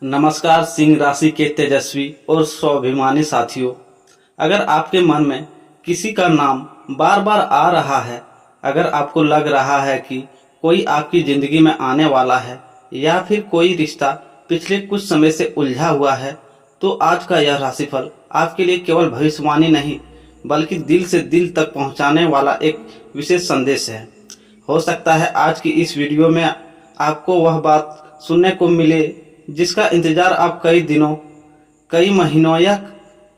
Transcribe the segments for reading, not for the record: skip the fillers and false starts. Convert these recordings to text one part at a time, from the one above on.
नमस्कार सिंह राशि के तेजस्वी और स्वाभिमानी साथियों। अगर आपके मन में किसी का नाम बार बार आ रहा है, अगर आपको लग रहा है कि कोई आपकी ज़िंदगी में आने वाला है या फिर कोई रिश्ता पिछले कुछ समय से उलझा हुआ है, तो आज का यह राशिफल आपके लिए केवल भविष्यवाणी नहीं बल्कि दिल से दिल तक पहुंचाने वाला एक विशेष संदेश है। हो सकता है आज की इस वीडियो में आपको वह बात सुनने को मिले जिसका इंतजार आप कई दिनों, कई महीनों या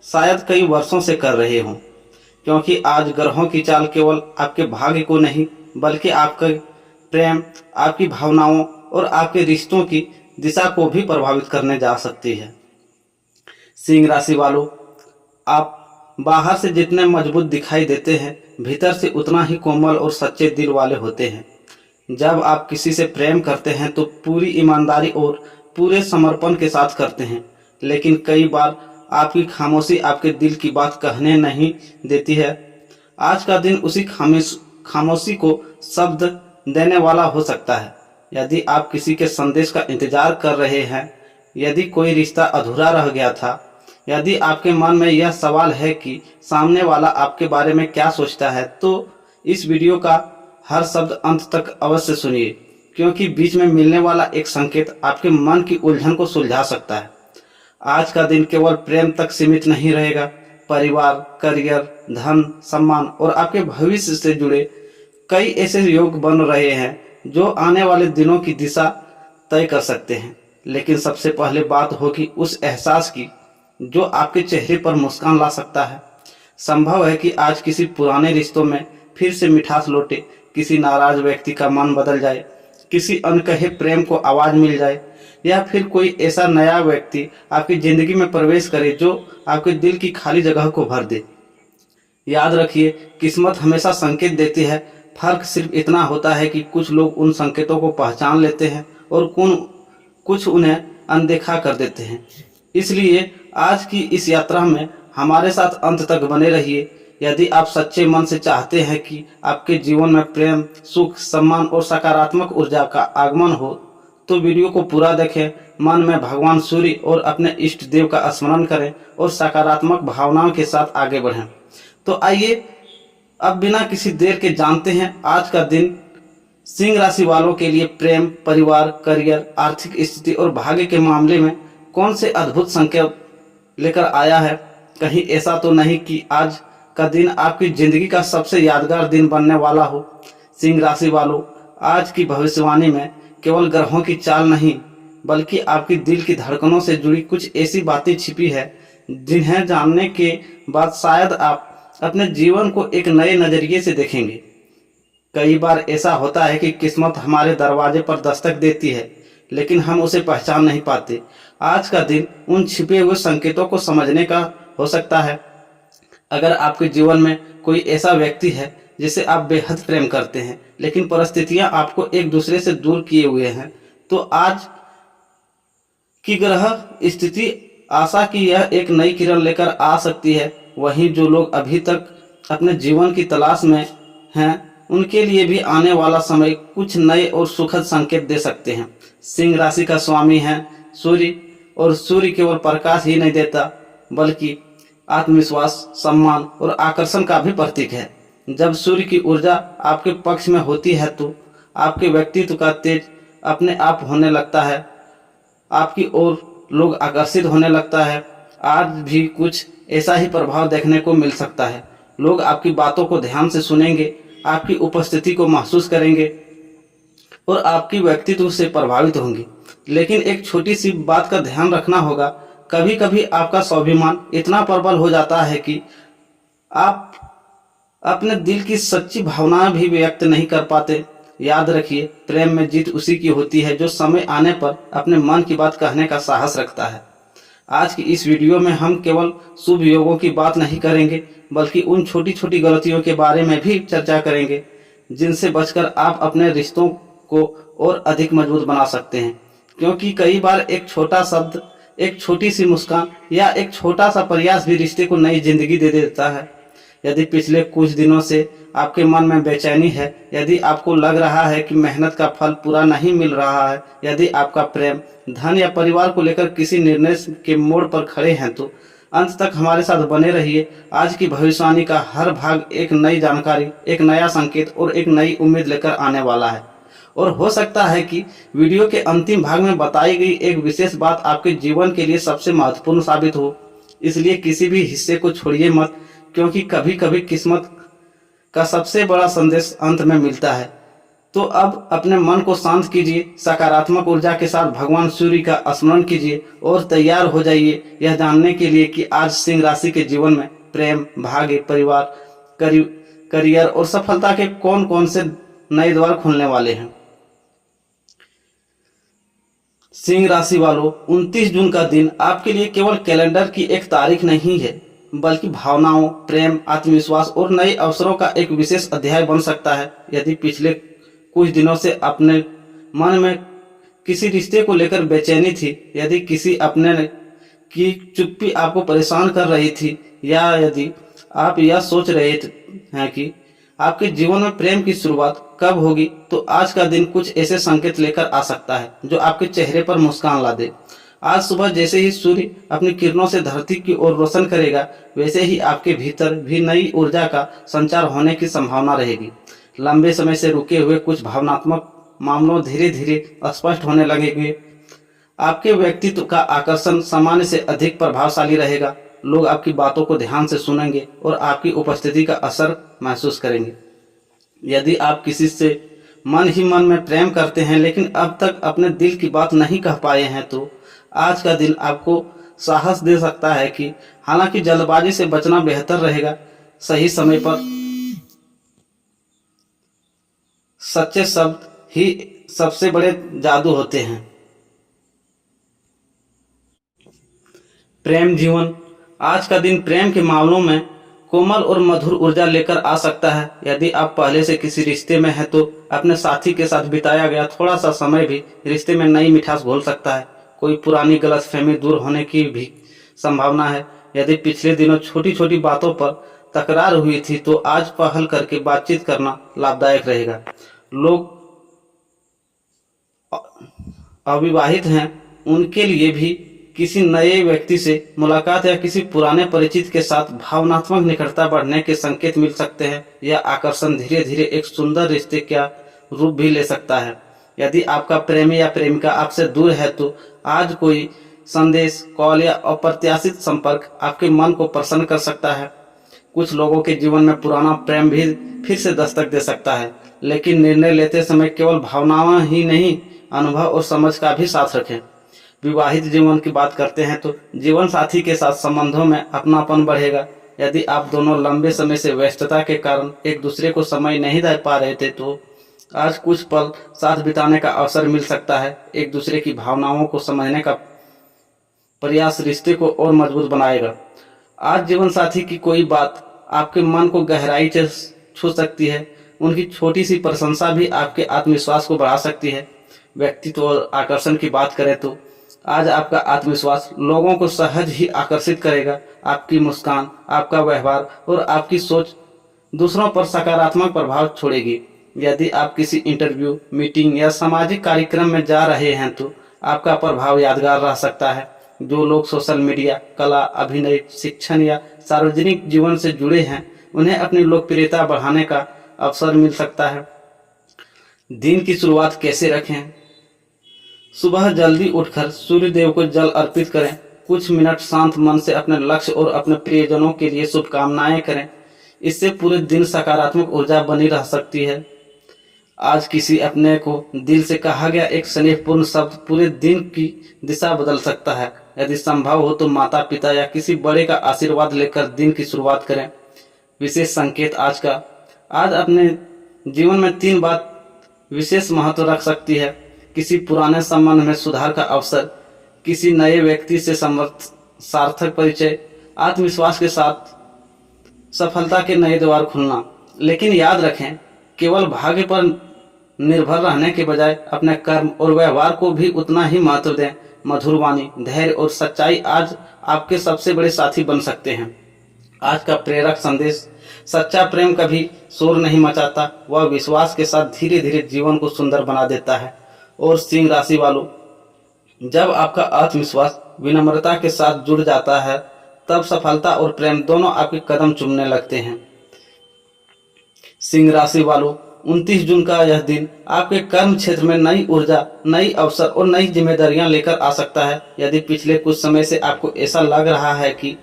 शायद कई वर्षों से कर रहे हों, क्योंकि आज ग्रहों की चाल केवल आपके भाग्य को नहीं बल्कि आपके प्रेम, आपकी भावनाओं और आपके रिश्तों की दिशा को भी प्रभावित करने जा सकती है। सिंह राशि वालों, आप बाहर से जितने मजबूत दिखाई देते हैं, भीतर से उतना ही कोमल और सच्चे दिल वाले होते हैं। जब आप किसी से प्रेम करते हैं तो पूरी ईमानदारी और पूरे समर्पण के साथ करते हैं, लेकिन कई बार आपकी खामोशी आपके दिल की बात कहने नहीं देती है। आज का दिन उसी खामोशी को शब्द देने वाला हो सकता है। यदि आप किसी के संदेश का इंतजार कर रहे हैं, यदि कोई रिश्ता अधूरा रह गया था, यदि आपके मन में यह सवाल है कि सामने वाला आपके बारे में क्या सोचता है, तो इस वीडियो का हर शब्द अंत तक अवश्य सुनिए, क्योंकि बीच में मिलने वाला एक संकेत आपके मन की उलझन को सुलझा सकता है। आज का दिन केवल प्रेम तक सीमित नहीं रहेगा। परिवार, करियर, धन, सम्मान और आपके भविष्य से जुड़े कई ऐसे योग बन रहे हैं जो आने वाले दिनों की दिशा तय कर सकते हैं। लेकिन सबसे पहले बात होगी उस एहसास की जो आपके चेहरे पर मुस्कान ला सकता है। संभव है कि आज किसी पुराने रिश्तों में फिर से मिठास लौटे, किसी नाराज व्यक्ति का मन बदल जाए, किसी अनकहे प्रेम को आवाज मिल जाए, या फिर कोई ऐसा नया व्यक्ति आपकी जिंदगी में प्रवेश करे जो आपके दिल की खाली जगह को भर दे। याद रखिए, किस्मत हमेशा संकेत देती है। फर्क सिर्फ इतना होता है कि कुछ लोग उन संकेतों को पहचान लेते हैं और कुछ उन्हें अनदेखा कर देते हैं। इसलिए आज की इस यात्रा में हमारे साथ अंत तक बने रहिए। यदि आप सच्चे मन से चाहते हैं कि आपके जीवन में प्रेम, सुख, सम्मान और सकारात्मक ऊर्जा का आगमन हो, तो वीडियो को पूरा देखें, मन में भगवान सूर्य और अपने इष्ट देव का स्मरण करें और सकारात्मक भावनाओं के साथ आगे बढ़ें। तो आइए अब बिना किसी देर के जानते हैं आज का दिन सिंह राशि वालों के लिए प्रेम, परिवार, करियर, आर्थिक स्थिति और भाग्य के मामले में कौन से अद्भुत संकेत लेकर आया है। कहीं ऐसा तो नहीं कि आज का दिन आपकी जिंदगी का सबसे यादगार दिन बनने वाला हो। सिंह राशि वालों, आज की भविष्यवाणी में केवल ग्रहों की चाल नहीं बल्कि आपकी दिल की धड़कनों से जुड़ी कुछ ऐसी बातें छिपी है जिन्हें जानने के बाद शायद आप अपने जीवन को एक नए नजरिए से देखेंगे। कई बार ऐसा होता है कि किस्मत हमारे दरवाजे पर दस्तक देती है, लेकिन हम उसे पहचान नहीं पाते। आज का दिन उन छिपे हुए संकेतों को समझने का हो सकता है। अगर आपके जीवन में कोई ऐसा व्यक्ति है जिसे आप बेहद प्रेम करते हैं, लेकिन परिस्थितियां आपको एक दूसरे से दूर किए हुए हैं, तो आज की ग्रह स्थिति आशा की यह एक नई किरण लेकर आ सकती है। वहीं जो लोग अभी तक अपने जीवन की तलाश में हैं, उनके लिए भी आने वाला समय कुछ नए और सुखद संकेत दे सकते हैं। सिंह राशि का स्वामी है सूर्य, और सूर्य केवल प्रकाश ही नहीं देता बल्कि आत्मविश्वास, सम्मान और आकर्षण का भी प्रतीक है। जब सूर्य की ऊर्जा आपके पक्ष में होती है तो आपके व्यक्तित्व का तेज अपने आप होने लगता है, आपकी ओर लोग आकर्षित होने लगता है। आज भी कुछ ऐसा ही प्रभाव देखने को मिल सकता है। लोग आपकी बातों को ध्यान से सुनेंगे, आपकी उपस्थिति को महसूस करेंगे और आपकी व्यक्तित्व से प्रभावित होंगे। लेकिन एक छोटी सी बात का ध्यान रखना होगा, कभी कभी आपका स्वाभिमान इतना प्रबल हो जाता है कि आप अपने दिल की सच्ची भावनाएं भी व्यक्त नहीं कर पाते। याद रखिए, प्रेम में जीत उसी की होती है जो समय आने पर अपने मन की बात कहने का साहस रखता है। आज की इस वीडियो में हम केवल शुभ योगों की बात नहीं करेंगे बल्कि उन छोटी छोटी गलतियों के बारे में भी चर्चा करेंगे जिनसे बचकर आप अपने रिश्तों को और अधिक मजबूत बना सकते हैं। क्योंकि कई बार एक छोटा शब्द, एक छोटी सी मुस्कान या एक छोटा सा प्रयास भी रिश्ते को नई जिंदगी दे देता है। यदि पिछले कुछ दिनों से आपके मन में बेचैनी है, यदि आपको लग रहा है कि मेहनत का फल पूरा नहीं मिल रहा है, यदि आपका प्रेम, धन या परिवार को लेकर किसी निर्णय के मोड़ पर खड़े हैं, तो अंत तक हमारे साथ बने रहिए। आज की भविष्यवाणी का हर भाग एक नई जानकारी, एक नया संकेत और एक नई उम्मीद लेकर आने वाला है। और हो सकता है कि वीडियो के अंतिम भाग में बताई गई एक विशेष बात आपके जीवन के लिए सबसे महत्वपूर्ण साबित हो। इसलिए किसी भी हिस्से को छोड़िए मत, क्योंकि कभी कभी किस्मत का सबसे बड़ा संदेश अंत में मिलता है। तो अब अपने मन को शांत कीजिए, सकारात्मक ऊर्जा के साथ भगवान सूर्य का स्मरण कीजिए और तैयार हो जाइए यह जानने के लिए कि आज सिंह राशि के जीवन में प्रेम, भाग्य, परिवार, करियर और सफलता के कौन कौन से नए द्वार खुलने वाले हैं। सिंह राशि वालों, 29 जून का दिन आपके लिए केवल कैलेंडर की एक तारीख नहीं है, बल्कि भावनाओं, प्रेम, आत्मविश्वास और नए अवसरों का एक विशेष अध्याय बन सकता है। यदि पिछले कुछ दिनों से अपने मन में किसी रिश्ते को लेकर बेचैनी थी, यदि किसी अपने की चुप्पी आपको परेशान कर रही थी, या यदि आप यह सोच रहे हैं कि आपके जीवन में प्रेम की शुरुआत कब होगी, तो आज का दिन कुछ ऐसे संकेत लेकर आ सकता है जो आपके चेहरे पर मुस्कान ला दे। आज सुबह जैसे ही सूर्य अपनी किरणों से धरती की ओर रोशन करेगा, वैसे ही आपके भीतर भी नई ऊर्जा का संचार होने की संभावना रहेगी। लंबे समय से रुके हुए कुछ भावनात्मक मामलों धीरे धीरे स्पष्ट होने लगेंगे। आपके व्यक्तित्व का आकर्षण सामान्य से अधिक प्रभावशाली रहेगा। लोग आपकी बातों को ध्यान से सुनेंगे और आपकी उपस्थिति का असर महसूस करेंगे। यदि आप किसी से मन ही मन में प्रेम करते हैं लेकिन अब तक अपने दिल की बात नहीं कह पाए हैं, तो आज का दिन आपको साहस दे सकता है कि हालांकि जल्दबाजी से बचना बेहतर रहेगा। सही समय पर सच्चे शब्द ही सबसे बड़े जादू होते हैं। प्रेम जीवन, आज का दिन प्रेम के मामलों में कोमल और मधुर ऊर्जा लेकर आ सकता है। यदि आप पहले से किसी रिश्ते में हैं, तो अपने साथी के साथ बिताया गया थोड़ा सा समय भी रिश्ते में नई मिठास घोल सकता है। कोई पुरानी गलतफहमी दूर होने की भी संभावना है। यदि पिछले दिनों छोटी छोटी बातों पर तकरार हुई थी, तो आज पहल करके बातचीत करना लाभदायक रहेगा। लोग अविवाहित हैं, उनके लिए भी किसी नए व्यक्ति से मुलाकात या किसी पुराने परिचित के साथ भावनात्मक निकटता बढ़ने के संकेत मिल सकते हैं। यह आकर्षण धीरे धीरे एक सुंदर रिश्ते का रूप भी ले सकता है। यदि आपका प्रेमी या प्रेमिका आपसे दूर है, तो आज कोई संदेश, कॉल या अप्रत्याशित संपर्क आपके मन को प्रसन्न कर सकता है। कुछ लोगों के जीवन में पुराना प्रेम भी फिर से दस्तक दे सकता है, लेकिन निर्णय लेते समय केवल भावनाएं ही नहीं, अनुभव और समझ का भी साथ रखें। विवाहित जीवन की बात करते हैं, तो जीवन साथी के साथ संबंधों में अपनापन बढ़ेगा। यदि आप दोनों लंबे समय से व्यस्तता के कारण एक दूसरे को समय नहीं दे पा रहे थे, तो आज कुछ पल साथ बिताने का अवसर मिल सकता है। एक दूसरे की भावनाओं को समझने का प्रयास रिश्ते को और मजबूत बनाएगा। आज जीवन साथी की कोई बात आपके मन को गहराई से छू सकती है। उनकी छोटी सी प्रशंसा भी आपके आत्मविश्वास को बढ़ा सकती है। व्यक्तित्व और आकर्षण की बात करें, तो आज आपका आत्मविश्वास लोगों को सहज ही आकर्षित करेगा। आपकी मुस्कान, आपका व्यवहार और आपकी सोच दूसरों पर सकारात्मक प्रभाव छोड़ेगी। यदि आप किसी इंटरव्यू, मीटिंग या सामाजिक कार्यक्रम में जा रहे हैं, तो आपका प्रभाव यादगार रह सकता है। जो लोग सोशल मीडिया, कला, अभिनय, शिक्षण या सार्वजनिक जीवन से जुड़े हैं, उन्हें अपनी लोकप्रियता बढ़ाने का अवसर मिल सकता है। दिन की शुरुआत कैसे रखें? सुबह जल्दी उठकर सूर्य देव को जल अर्पित करें। कुछ मिनट शांत मन से अपने लक्ष्य और अपने प्रियजनों के लिए शुभकामनाएं करें। इससे पूरे दिन सकारात्मक ऊर्जा बनी रह सकती है। आज किसी अपने को दिल से कहा गया एक स्नेहपूर्ण शब्द पूरे दिन की दिशा बदल सकता है। यदि संभव हो तो माता पिता या किसी बड़े का आशीर्वाद लेकर दिन की शुरुआत करें। विशेष संकेत आज अपने जीवन में 3 बात विशेष महत्व रख सकती है। किसी पुराने संबंध में सुधार का अवसर, किसी नए व्यक्ति से सार्थक परिचय, आत्मविश्वास के साथ सफलता के नए द्वार खुलना। लेकिन याद रखें, केवल भाग्य पर निर्भर रहने के बजाय अपने कर्म और व्यवहार को भी उतना ही महत्व दें। मधुर वाणी, धैर्य और सच्चाई आज आपके सबसे बड़े साथी बन सकते हैं। आज का प्रेरक संदेश, सच्चा प्रेम कभी शोर नहीं मचाता, वह विश्वास के साथ धीरे धीरे जीवन को सुंदर बना देता है। और सिंह राशि वालों, जब आपका आत्मविश्वास विनम्रता के साथ जुड़ जाता है तब सफलता और प्रेम दोनों आपके कदम चूमने लगते हैं। सिंह राशि वालों, 29 जून का यह दिन आपके कर्म क्षेत्र में नई ऊर्जा, नई अवसर और नई जिम्मेदारियां लेकर आ सकता है। यदि पिछले कुछ समय से आपको ऐसा लग रहा है कि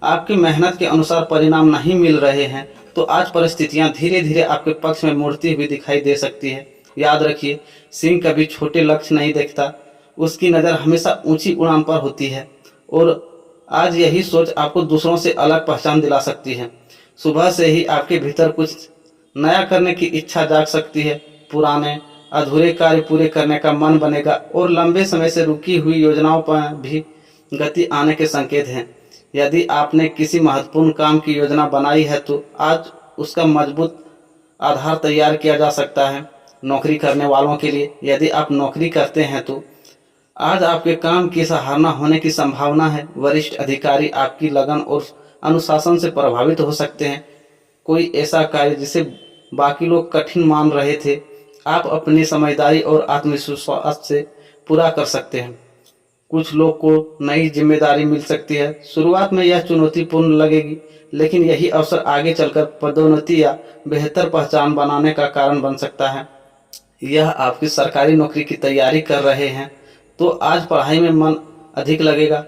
आपकी मेहनत के अनुसार परिणाम नहीं मिल रहे हैं, तो आज परिस्थितियां धीरे धीरे आपके पक्ष में मुड़ती हुई दिखाई दे सकती है। याद रखिए, सिंह कभी छोटे लक्ष्य नहीं देखता, उसकी नज़र हमेशा ऊंची उड़ान पर होती है। और आज यही सोच आपको दूसरों से अलग पहचान दिला सकती है। सुबह से ही आपके भीतर कुछ नया करने की इच्छा जाग सकती है। पुराने अधूरे कार्य पूरे करने का मन बनेगा और लंबे समय से रुकी हुई योजनाओं पर भी गति आने के संकेत हैं। यदि आपने किसी महत्वपूर्ण काम की योजना बनाई है तो आज उसका मजबूत आधार तैयार किया जा सकता है। नौकरी करने वालों के लिए, यदि आप नौकरी करते हैं तो आज आपके काम की सराहना होने की संभावना है। वरिष्ठ अधिकारी आपकी लगन और अनुशासन से प्रभावित हो सकते हैं। कोई ऐसा कार्य जिसे बाकी लोग कठिन मान रहे थे, आप अपनी समझदारी और आत्मविश्वास से पूरा कर सकते हैं। कुछ लोग को नई जिम्मेदारी मिल सकती है। शुरुआत में यह चुनौतीपूर्ण लगेगी, लेकिन यही अवसर आगे चलकर पदोन्नति या बेहतर पहचान बनाने का कारण बन सकता है। यह आपकी सरकारी नौकरी की तैयारी कर रहे हैं तो आज पढ़ाई में मन अधिक लगेगा।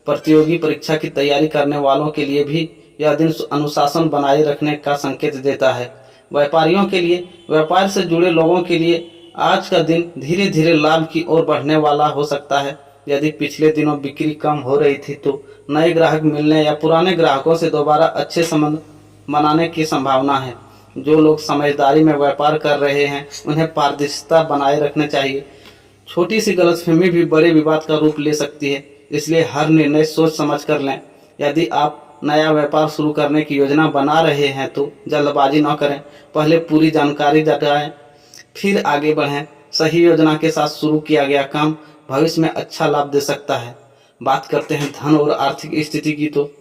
प्रतियोगी परीक्षा की तैयारी करने वालों के लिए भी यह दिन अनुशासन बनाए रखने का संकेत देता है। व्यापारियों के लिए, व्यापार से जुड़े लोगों के लिए आज का दिन धीरे धीरे लाभ की ओर बढ़ने वाला हो सकता है। यदि पिछले दिनों बिक्री कम हो रही थी तो नए ग्राहक मिलने या पुराने ग्राहकों से दोबारा अच्छे संबंध बनाने की संभावना है। जो लोग समझदारी में व्यापार कर रहे हैं उन्हें पारदर्शिता बनाए रखना चाहिए। छोटी सी गलतफहमी भी बड़े विवाद का रूप ले सकती है, इसलिए हर निर्णय सोच समझ कर लें। यदि आप नया व्यापार शुरू करने की योजना बना रहे हैं तो जल्दबाजी न करें, पहले पूरी जानकारी जुटाएं फिर आगे बढ़ें। सही योजना के साथ शुरू किया गया काम भविष्य में अच्छा लाभ दे सकता है। बात करते हैं धन और आर्थिक स्थिति की, तो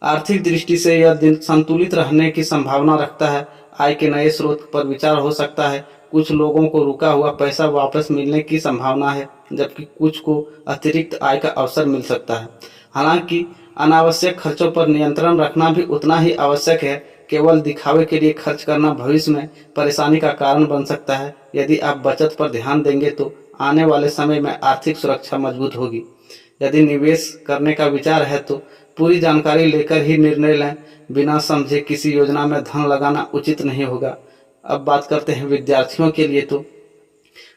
आर्थिक दृष्टि से यह दिन संतुलित रहने की संभावना रखता है। आय के नए स्रोत पर विचार हो सकता है। कुछ लोगों को रुका हुआ पैसा वापस मिलने की संभावना है, जबकि कुछ को अतिरिक्त आय का अवसर मिल सकता है। हालांकि अनावश्यक खर्चों पर नियंत्रण रखना भी उतना ही आवश्यक है। केवल दिखावे के लिए खर्च करना भविष्य में परेशानी का कारण बन सकता है। यदि आप बचत पर ध्यान देंगे तो आने वाले समय में आर्थिक सुरक्षा मजबूत होगी। यदि निवेश करने का विचार है तो पूरी जानकारी लेकर ही निर्णय लें। बिना समझे किसी योजना में धन लगाना उचित नहीं होगा। अब बात करते हैं विद्यार्थियों के लिए, तो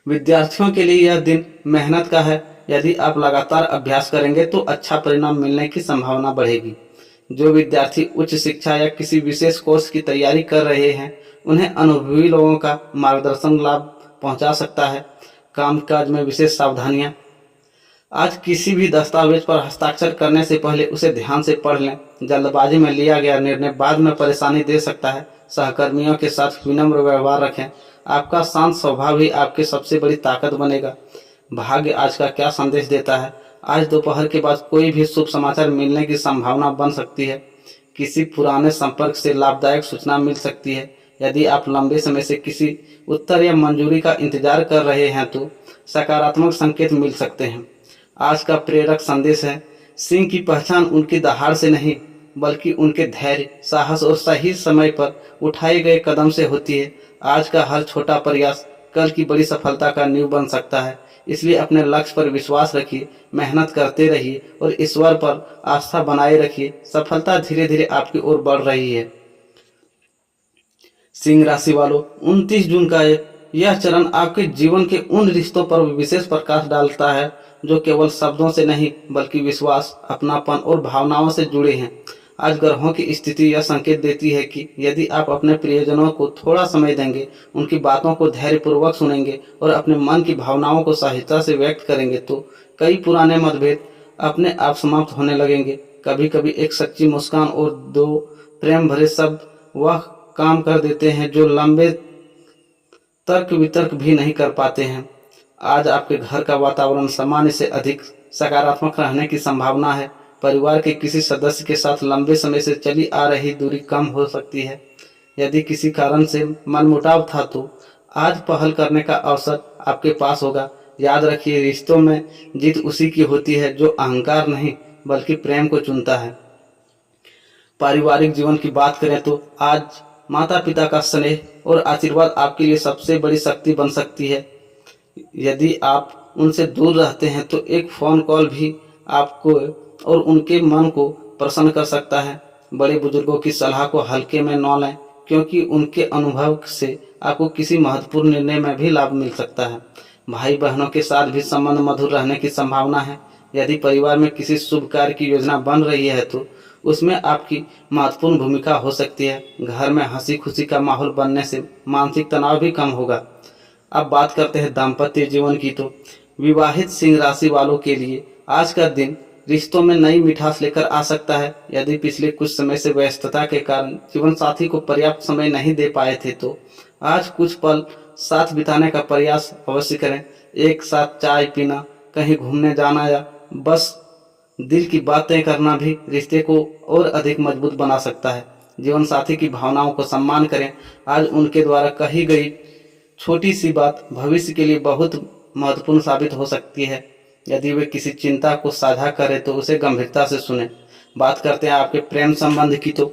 विद्यार्थियों के लिए यह दिन मेहनत का है। यदि आप लगातार अभ्यास करेंगे तो अच्छा परिणाम मिलने की संभावना बढ़ेगी। जो विद्यार्थी उच्च शिक्षा या किसी विशेष कोर्स की तैयारी कर रहे हैं उन्हें अनुभवी लोगों का मार्गदर्शन लाभ पहुंचा सकता है। कामकाज में विशेष सावधानियां, आज किसी भी दस्तावेज पर हस्ताक्षर करने से पहले उसे ध्यान से पढ़ लें। जल्दबाजी में लिया गया निर्णय बाद में परेशानी दे सकता है। सहकर्मियों के साथ विनम्र व्यवहार रखें। आपका शांत स्वभाव ही आपकी सबसे बड़ी ताकत बनेगा। भाग्य आज का क्या संदेश देता है? आज दोपहर के बाद कोई भी शुभ समाचार मिलने की संभावना बन सकती है। किसी पुराने संपर्क से लाभदायक सूचना मिल सकती है। यदि आप लंबे समय से किसी उत्तर या मंजूरी का इंतजार कर रहे हैं तो सकारात्मक संकेत मिल सकते हैं। आज का प्रेरक संदेश है, सिंह की पहचान उनकी दहाड़ से नहीं बल्कि उनके धैर्य, साहस और सही समय पर उठाए गए कदम से होती है। आज का हर छोटा प्रयास कल की बड़ी सफलता का नींव बन सकता है। इसलिए अपने लक्ष्य पर विश्वास रखिए, मेहनत करते रहिए और ईश्वर पर आस्था बनाए रखिए। सफलता धीरे धीरे आपकी ओर बढ़ रही है। सिंह राशि वालों, 29 जून का यह चरण आपके जीवन के उन रिश्तों पर विशेष प्रकाश डालता है जो केवल शब्दों से नहीं बल्कि विश्वास, अपनापन और भावनाओं से जुड़े हैं। आज ग्रहों की स्थिति यह संकेत देती है कि यदि आप अपने प्रियजनों को थोड़ा समय देंगे, उनकी बातों को धैर्यपूर्वक सुनेंगे और अपने मन की भावनाओं को सहजता से व्यक्त करेंगे तो कई पुराने मतभेद अपने आप समाप्त होने लगेंगे। कभी कभी एक सच्ची मुस्कान और दो प्रेम भरे शब्द वह काम कर देते हैं जो लंबे तर्क वितर्क भी नहीं कर पाते हैं। आज आपके घर का वातावरण सामान्य से अधिक सकारात्मक रहने की संभावना है। परिवार के किसी सदस्य के साथ लंबे समय से चली आ रही दूरी कम हो सकती है। यदि किसी कारण से मनमुटाव था तो आज पहल करने का अवसर आपके पास होगा। याद रखिए, रिश्तों में जीत उसी की होती है जो अहंकार नहीं बल्कि प्रेम को चुनता है। पारिवारिक जीवन की बात करें तो आज माता पिता का स्नेह और आशीर्वाद आपके लिए सबसे बड़ी शक्ति बन सकती है। यदि आप उनसे दूर रहते हैं तो एक फ़ोन कॉल भी आपको और उनके मन को प्रसन्न कर सकता है। बड़े बुजुर्गों की सलाह को हल्के में न लें, क्योंकि उनके अनुभव से आपको किसी महत्वपूर्ण निर्णय में भी लाभ मिल सकता है। भाई बहनों के साथ भी संबंध मधुर रहने की संभावना है। यदि परिवार में किसी शुभ कार्य की योजना बन रही है तो उसमें आपकी महत्वपूर्ण भूमिका हो सकती है। घर में हंसी खुशी का माहौल बनने से मानसिक तनाव भी कम होगा। अब बात करते हैं दाम्पत्य जीवन की। तो विवाहित सिंह राशि वालों के लिए आज का दिन रिश्तों में नई मिठास लेकर आ सकता है। यदि पिछले कुछ समय से व्यस्तता के कारण जीवन साथी को पर्याप्त समय नहीं दे पाए थे तो आज कुछ पल साथ बिताने का प्रयास अवश्य करें। एक साथ चाय पीना, कहीं घूमने जाना या बस दिल की बातें करना भी रिश्ते को और अधिक मजबूत बना सकता है। जीवन साथी की भावनाओं को सम्मान करें। आज उनके द्वारा कही गई छोटी सी बात भविष्य के लिए बहुत महत्वपूर्ण साबित हो सकती है। यदि वे किसी चिंता को साझा करें तो उसे गंभीरता से सुनें। बात करते हैं आपके प्रेम संबंध की। तो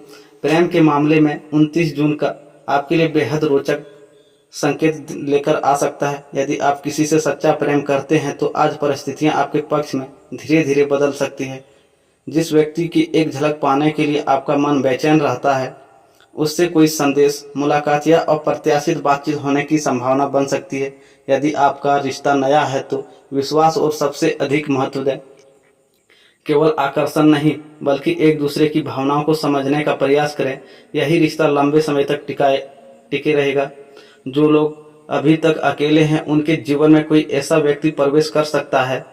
प्रेम के मामले में 29 जून का आपके लिए बेहद रोचक संकेत लेकर आ सकता है। यदि आप किसी से सच्चा प्रेम करते हैं तो आज परिस्थितियां आपके पक्ष में धीरे धीरे बदल सकती हैं। जिस व्यक्ति की एक झलक पाने के लिए आपका मन बेचैन रहता है, उससे कोई संदेश, मुलाकात या अप्रत्याशित बातचीत होने की संभावना बन सकती है। यदि आपका रिश्ता नया है तो विश्वास और सबसे अधिक महत्व दें। केवल आकर्षण नहीं बल्कि एक दूसरे की भावनाओं को समझने का प्रयास करें। यही रिश्ता लंबे समय तक टिके रहेगा। जो लोग अभी तक अकेले हैं उनके जीवन में कोई ऐसा व्यक्ति प्रवेश कर सकता है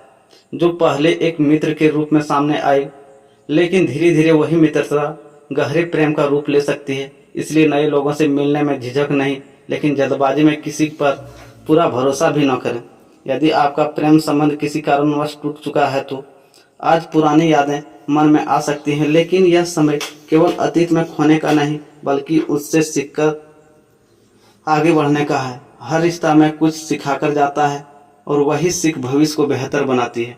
जो पहले एक मित्र के रूप में सामने आए, लेकिन धीरे धीरे वही मित्रता गहरे प्रेम का रूप ले सकती है। इसलिए नए लोगों से मिलने में झिझक नहीं, लेकिन जल्दबाजी में किसी पर पूरा भरोसा भी न करें। यदि आपका प्रेम संबंध किसी कारणवश टूट चुका है तो आज पुरानी यादें मन में आ सकती हैं, लेकिन यह समय केवल अतीत में खोने का नहीं बल्कि उससे सीखकर आगे बढ़ने का है। हर रिश्ता में कुछ सिखाकर जाता है और वही सीख भविष्य को बेहतर बनाती है।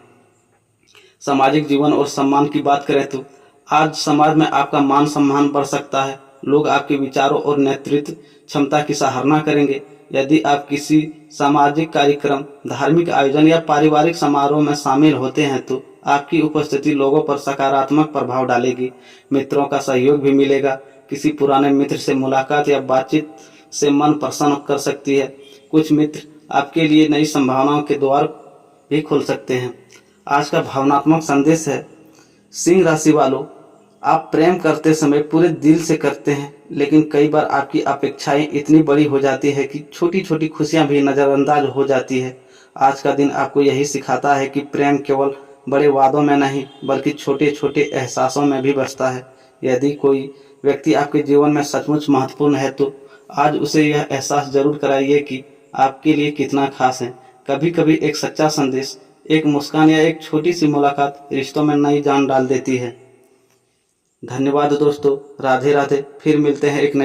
सामाजिक जीवन और सम्मान की बात करें तो आज समाज में आपका मान सम्मान बढ़ सकता है। लोग आपके विचारों और नेतृत्व क्षमता की सराहना करेंगे। यदि आप किसी सामाजिक कार्यक्रम, धार्मिक आयोजन या पारिवारिक समारोह में शामिल होते हैं तो आपकी उपस्थिति लोगों पर सकारात्मक प्रभाव डालेगी। मित्रों का सहयोग भी मिलेगा। किसी पुराने मित्र से मुलाकात या बातचीत से मन प्रसन्न कर सकती है। कुछ मित्र आपके लिए नई संभावनाओं के द्वार भी खोल सकते हैं। आज का भावनात्मक संदेश है, सिंह राशि वालों, आप प्रेम करते समय पूरे दिल से करते हैं, लेकिन कई बार आपकी अपेक्षाएं इतनी बड़ी हो जाती है कि छोटी छोटी खुशियां भी नज़रअंदाज हो जाती है। आज का दिन आपको यही सिखाता है कि प्रेम केवल बड़े वादों में नहीं बल्कि छोटे छोटे एहसासों में भी बसता है। यदि कोई व्यक्ति आपके जीवन में सचमुच महत्वपूर्ण है तो आज उसे यह एहसास जरूर कराइए कि आपके लिए कितना खास है। कभी कभी एक सच्चा संदेश, एक मुस्कान या एक छोटी सी मुलाकात रिश्तों में नई जान डाल देती है। धन्यवाद दोस्तों। राधे राधे। फिर मिलते हैं एक नई